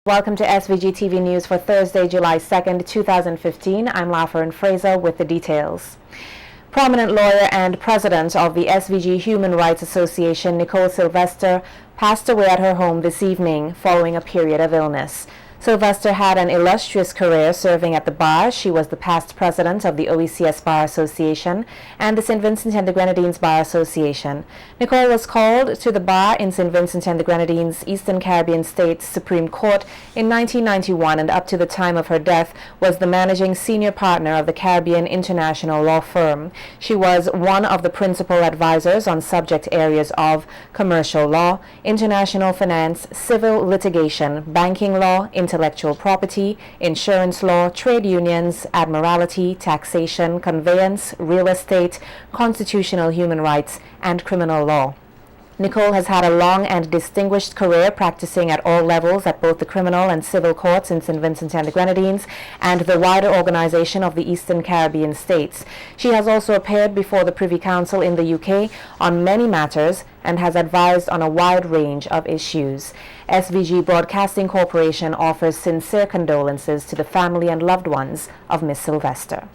Welcome to SVG-TV News for Thursday, July 2nd, 2015. I'm Laffern Fraser with the details. Prominent lawyer and president of the SVG Human Rights Association, Nicole Sylvester, passed away at her home this evening following a period of illness. Sylvester had an illustrious career serving at the bar. She was the past president of the OECS Bar Association and the St. Vincent and the Grenadines Bar Association. Nicole was called to the bar in St. Vincent and the Grenadines Eastern Caribbean States Supreme Court in 1991 and up to the time of her death was the managing senior partner of the Caribbean International Law Firm. She was one of the principal advisors on subject areas of commercial law, international finance, civil litigation, banking law, intellectual property, insurance law, trade unions, admiralty, taxation, conveyance, real estate, constitutional human rights, and criminal law. Nicole has had a long and distinguished career practicing at all levels at both the criminal and civil courts in St. Vincent and the Grenadines and the wider organization of the Eastern Caribbean states. She has also appeared before the Privy Council in the UK on many matters and has advised on a wide range of issues. SVG Broadcasting Corporation offers sincere condolences to the family and loved ones of Miss Sylvester.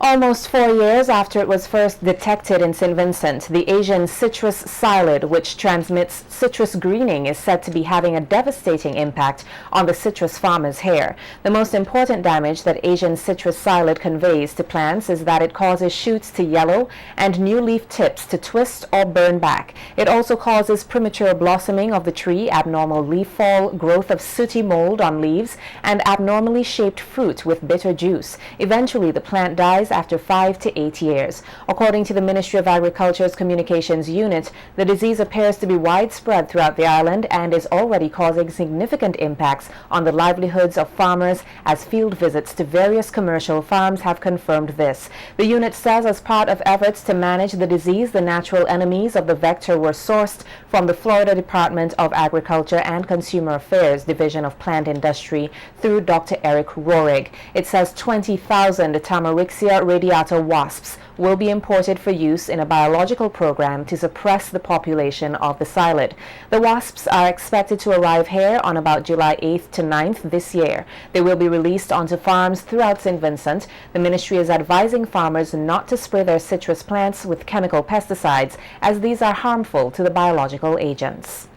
Almost 4 years after it was first detected in St. Vincent, the Asian citrus psyllid, which transmits citrus greening, is said to be having a devastating impact on the citrus farmer's hair. The most important damage that Asian citrus psyllid conveys to plants is that it causes shoots to yellow and new leaf tips to twist or burn back. It also causes premature blossoming of the tree, abnormal leaf fall, growth of sooty mold on leaves, and abnormally shaped fruit with bitter juice. Eventually, the plant dies after 5 to 8 years. According to the Ministry of Agriculture's Communications Unit, the disease appears to be widespread throughout the island and is already causing significant impacts on the livelihoods of farmers, as field visits to various commercial farms have confirmed this. The unit says as part of efforts to manage the disease, the natural enemies of the vector were sourced from the Florida Department of Agriculture and Consumer Affairs Division of Plant Industry through Dr. Eric Rohrig. It says 20,000 Tamarixia radiata wasps will be imported for use in a biological program to suppress the population of the psyllid. The wasps are expected to arrive here on about July 8th to 9th this year. They will be released onto farms throughout St. Vincent. The ministry is advising farmers not to spray their citrus plants with chemical pesticides, as these are harmful to the biological agents.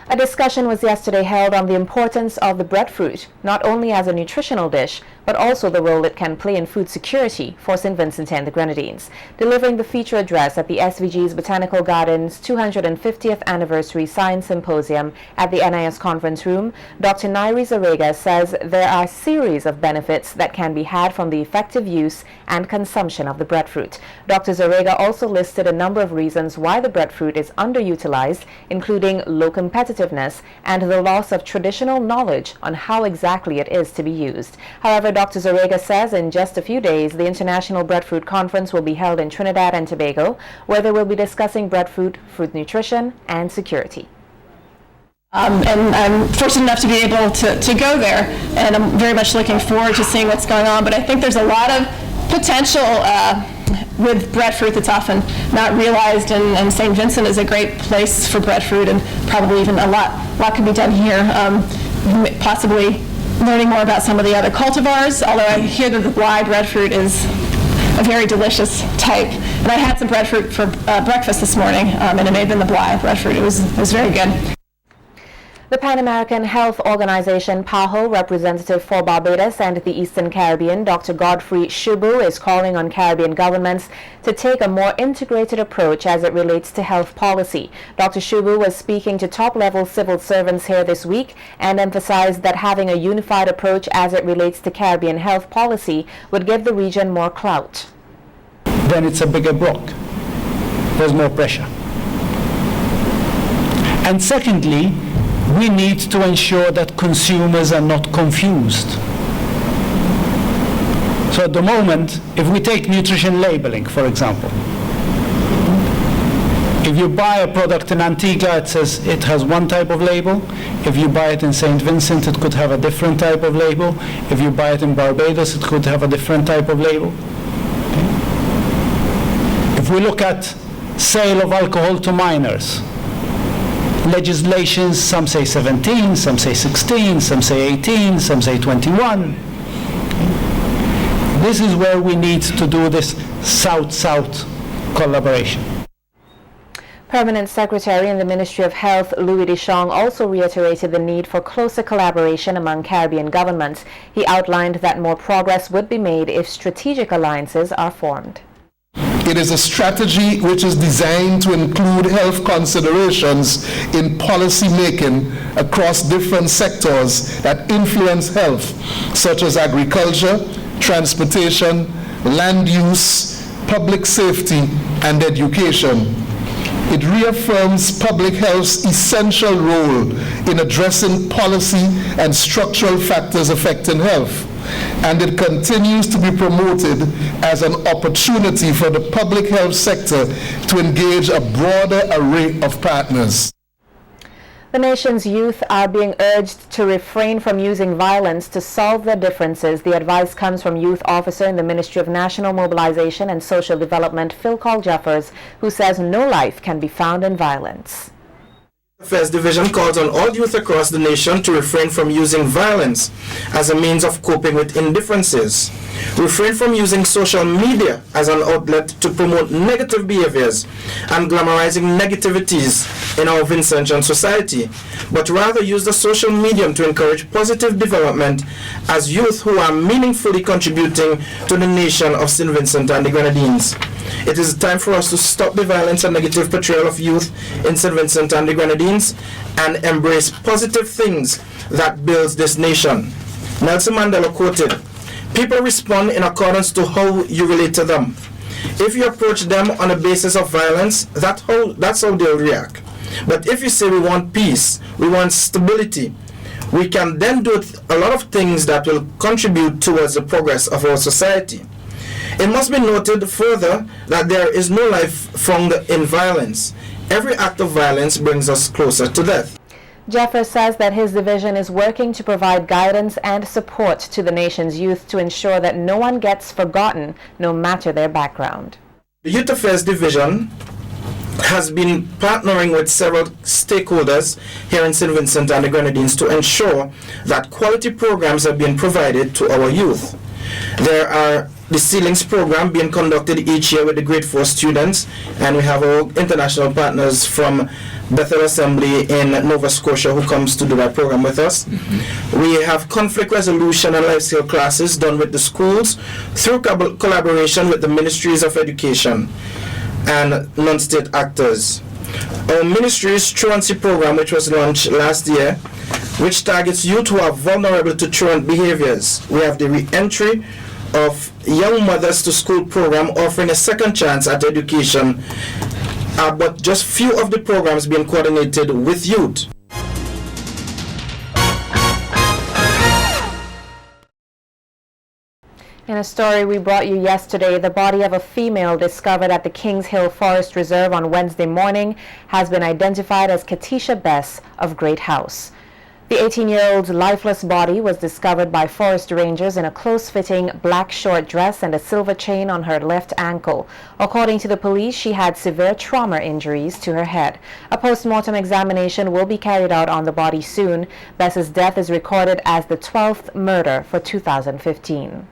A discussion was yesterday held on the importance of the breadfruit, not only as a nutritional dish, but also the role it can play in food security for St. Vincent and the Grenadines. Delivering the feature address at the SVG's Botanical Gardens 250th Anniversary Science Symposium at the NIS Conference Room, Dr. Nairi Zarega says there are a series of benefits that can be had from the effective use and consumption of the breadfruit. Dr. Zarega also listed a number of reasons why the breadfruit is underutilized, including low competitiveness and the loss of traditional knowledge on how exactly it is to be used. However, Dr. Zarega says in just a few days, the International Breadfruit Conference will be held in Trinidad and Tobago, where they will be discussing breadfruit, fruit nutrition, and security. And I'm fortunate enough to be able to go there, and I'm very much looking forward to seeing what's going on. But I think there's a lot of potential with breadfruit that's often not realized, and St. Vincent is a great place for breadfruit, and probably even a lot can be done here, possibly learning more about some of the other cultivars, although I hear that the Bly breadfruit is a very delicious type. And I had some breadfruit for breakfast this morning, and it may have been the Bly breadfruit. It was very good. The Pan American Health Organization, PAHO, representative for Barbados and the Eastern Caribbean, Dr. Godfrey Shubu, is calling on Caribbean governments to take a more integrated approach as it relates to health policy. Dr. Shubu was speaking to top-level civil servants here this week and emphasized that having a unified approach as it relates to Caribbean health policy would give the region more clout. Then it's a bigger block. There's more pressure. And secondly, we need to ensure that consumers are not confused. So at the moment, if we take nutrition labeling, for example, if you buy a product in Antigua, it says it has one type of label. If you buy it in St. Vincent, it could have a different type of label. If you buy it in Barbados, it could have a different type of label. Okay. If we look at sale of alcohol to minors, legislations, some say 17, some say 16, some say 18, some say 21. This is where we need to do this South-South collaboration. Permanent Secretary in the Ministry of Health, Louis Deschong, also reiterated the need for closer collaboration among Caribbean governments. He outlined that more progress would be made if strategic alliances are formed. It is a strategy which is designed to include health considerations in policy making across different sectors that influence health, such as agriculture, transportation, land use, public safety, and education. It reaffirms public health's essential role in addressing policy and structural factors affecting health, and it continues to be promoted as an opportunity for the public health sector to engage a broader array of partners. The nation's youth are being urged to refrain from using violence to solve their differences. The advice comes from Youth Officer in the Ministry of National Mobilization and Social Development, Phil Jeffers, who says no life can be found in violence. The Affairs Division calls on all youth across the nation to refrain from using violence as a means of coping with indifferences. Refrain from using social media as an outlet to promote negative behaviors and glamorizing negativities in our Vincentian society, but rather use the social medium to encourage positive development as youth who are meaningfully contributing to the nation of St. Vincent and the Grenadines. It is time for us to stop the violence and negative portrayal of youth in St. Vincent and the Grenadines and embrace positive things that builds this nation. Nelson Mandela quoted, "People respond in accordance to how you relate to them. If you approach them on a basis of violence, that's how they'll react. But if you say we want peace, we want stability, we can then do a lot of things that will contribute towards the progress of our society." It must be noted further that there is no life found in violence. Every act of violence brings us closer to death. Jeffers says that his division is working to provide guidance and support to the nation's youth to ensure that no one gets forgotten, no matter their background. The Youth Affairs Division has been partnering with several stakeholders here in St. Vincent and the Grenadines to ensure that quality programs are being provided to our youth. There are the Ceilings program being conducted each year with the grade 4 students, and we have our international partners from Bethel Assembly in Nova Scotia who comes to do that program with us. We have conflict resolution and life skill classes done with the schools through collaboration with the Ministries of Education and non-state actors. Our ministry's truancy program, which was launched last year, which targets youth who are vulnerable to truant behaviors. We have the re-entry of young mothers to school program offering a second chance at education, but just few of the programs being coordinated with youth. In a story we brought you yesterday, the body of a female discovered at the Kings Hill Forest Reserve on Wednesday morning has been identified as Katisha Bess of Great House. The 18-year-old's lifeless body was discovered by forest rangers in a close-fitting black short dress and a silver chain on her left ankle. According to the police, she had severe trauma injuries to her head. A post-mortem examination will be carried out on the body soon. Bess's death is recorded as the 12th murder for 2015.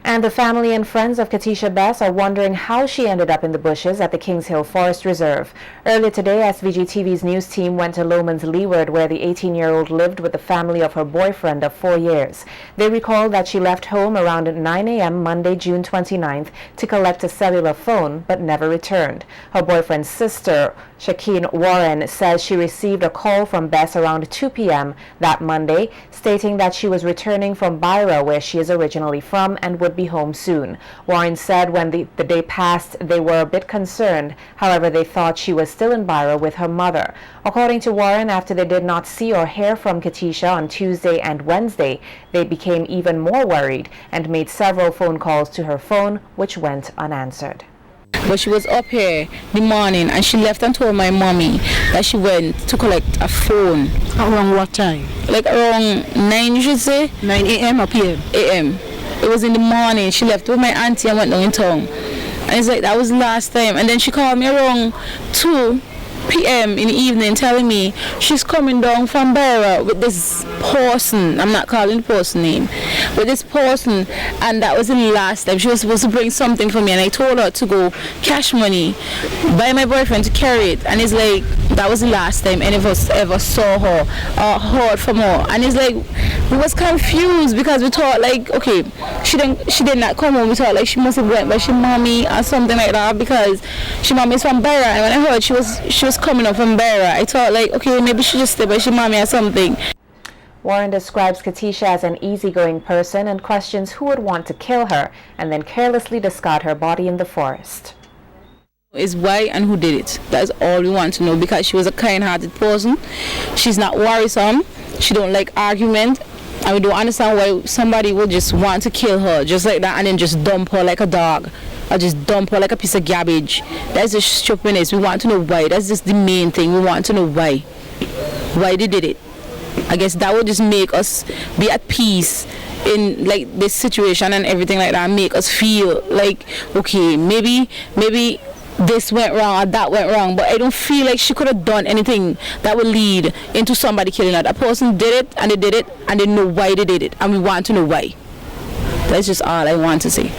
And the family and friends of Katisha Bess are wondering how she ended up in the bushes at the Kings Hill Forest Reserve. Earlier today, SVG-TV's news team went to Lomond's Leeward, where the 18-year-old lived with the family of her boyfriend of 4 years. They recall that she left home around 9 a.m. Monday, June 29th, to collect a cellular phone, but never returned. Her boyfriend's sister, Shakeen Warren, says she received a call from Bess around 2 p.m. that Monday, stating that she was returning from Byra, where she is originally from, and would be home soon. Warren said when the day passed, they were a bit concerned. However, they thought she was still in Byra with her mother. According to Warren, after they did not see or hear from Katisha on Tuesday and Wednesday, they became even more worried and made several phone calls to her phone, which went unanswered. But she was up here in the morning and she left and told my mommy that she went to collect a phone. Around what time? Like around 9, you should say. 9 a.m. or p.m.? A.m. It was in the morning. She left with my auntie and went down in town. And it's like that was the last time. And then she called me around 2 p.m. in the evening telling me she's coming down from Beira with this person. I'm not calling the person name, with this person, and that was the last time. She was supposed to bring something for me, and I told her to go cash money, buy my boyfriend to carry it, and it's like that was the last time any of us ever saw her or heard from her. And it's like we was confused because we thought like, okay, she did not come home. We thought like she must have went by she mommy or something like that, because she mommy is from Beira, and when I heard she was coming up from Beira, I thought like, okay, maybe she just stayed by she mommy or something. Warren describes Katisha as an easygoing person and questions who would want to kill her and then carelessly discard her body in the forest. Is why and who did it. That's all we want to know, because she was a kind-hearted person. She's not worrisome. She don't like argument, and we don't understand why somebody would just want to kill her just like that and then just dump her like a dog, or just dump her like a piece of garbage. That's just stupidness. We want to know why. That's just the main thing. We want to know why they did it. I guess that would just make us be at peace in like this situation and everything like that, and make us feel like, okay, maybe this went wrong or that went wrong, but I don't feel like she could have done anything that would lead into somebody killing her. That person did it, and they know why they did it, and we want to know why. That's just all I want to say.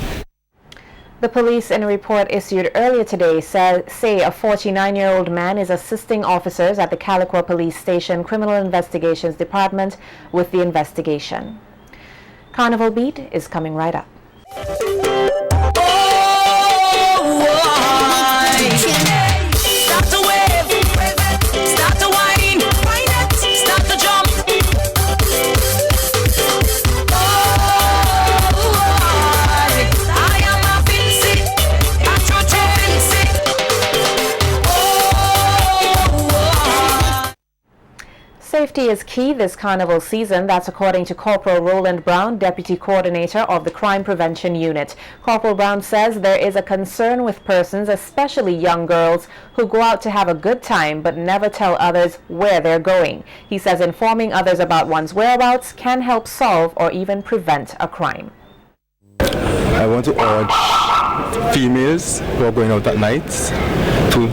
The police, in a report issued earlier today, say a 49-year-old man is assisting officers at the Calico Police Station Criminal Investigations Department with the investigation. Carnival Beat is coming right up. Safety is key this carnival season. That's according to Corporal Roland Brown, Deputy Coordinator of the Crime Prevention Unit. Corporal Brown says there is a concern with persons, especially young girls, who go out to have a good time but never tell others where they're going. He says informing others about one's whereabouts can help solve or even prevent a crime. I want to urge females who are going out at night to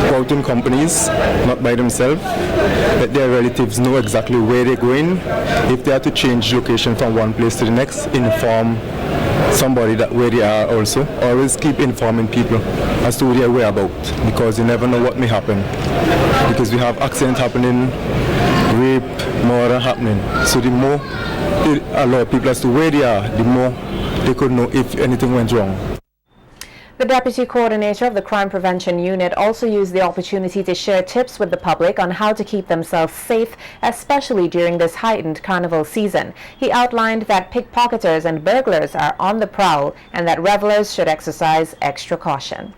go out in companies, not by themselves. Let their relatives know exactly where they're going. If they have to change location from one place to the next, inform somebody that where they are also. Always keep informing people as to their whereabouts, because you never know what may happen. Because we have accidents happening, rape, murder happening. So the more they allow people as to where they are, the more they could know if anything went wrong. The Deputy Coordinator of the Crime Prevention Unit also used the opportunity to share tips with the public on how to keep themselves safe, especially during this heightened carnival season. He outlined that pickpocketers and burglars are on the prowl and that revelers should exercise extra caution.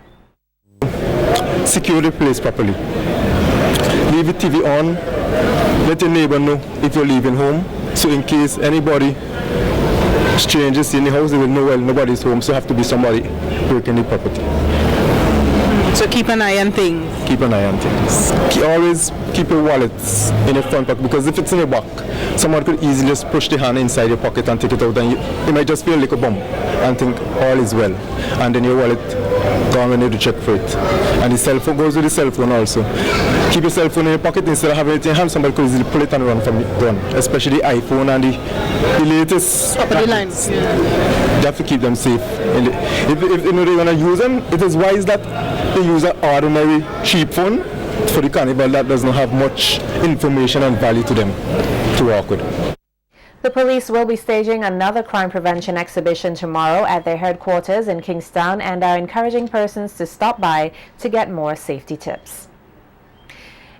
Secure the place properly. Leave the TV on. Let your neighbor know if you're leaving home. So in case anybody strangers in the house, they will know well nobody's home, so have to be somebody breaking the property. So keep an eye on things. Keep an eye on things. Always keep your wallets in your front pocket, because if it's in your back, someone could easily just push the hand inside your pocket and take it out, and you might just feel like a bump and think all is well, and then your wallet gone when you do check for it. And the cell phone goes with the cell phone also. Keep your cell phone in your pocket instead of having it in your hand. Somebody could easily pull it and run from the gun, especially the iPhone and the latest property lines. Yeah. You have to keep them safe. If you know they want to use them, it is wise that they use an ordinary cheap phone for the carnival that does not have much information and value to them to work with. The police will be staging another crime prevention exhibition tomorrow at their headquarters in Kingstown and are encouraging persons to stop by to get more safety tips.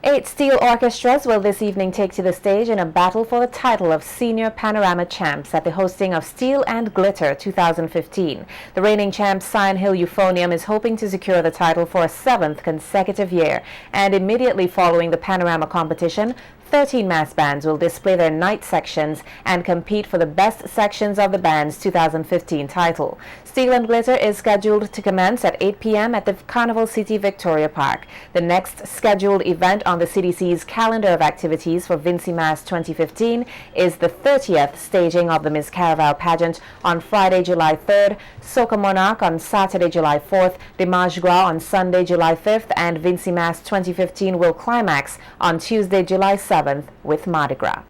8 steel orchestras will this evening take to the stage in a battle for the title of Senior Panorama Champs at the hosting of Steel and Glitter 2015. The reigning champ Sion Hill Euphonium is hoping to secure the title for a 7th consecutive year, and immediately following the Panorama competition, 13 mass bands will display their night sections and compete for the best sections of the band's 2015 title. Steel and Glitter is scheduled to commence at 8 p.m. at the Carnival City Victoria Park. The next scheduled event on the CDC's calendar of activities for Vincy Mass 2015 is the 30th staging of the Miss Caraval pageant on Friday, July 3rd, Soca Monarch on Saturday, July 4th, Dimanche Gras on Sunday, July 5th, and Vincy Mass 2015 will climax on Tuesday, July 7th with Mardi Gras.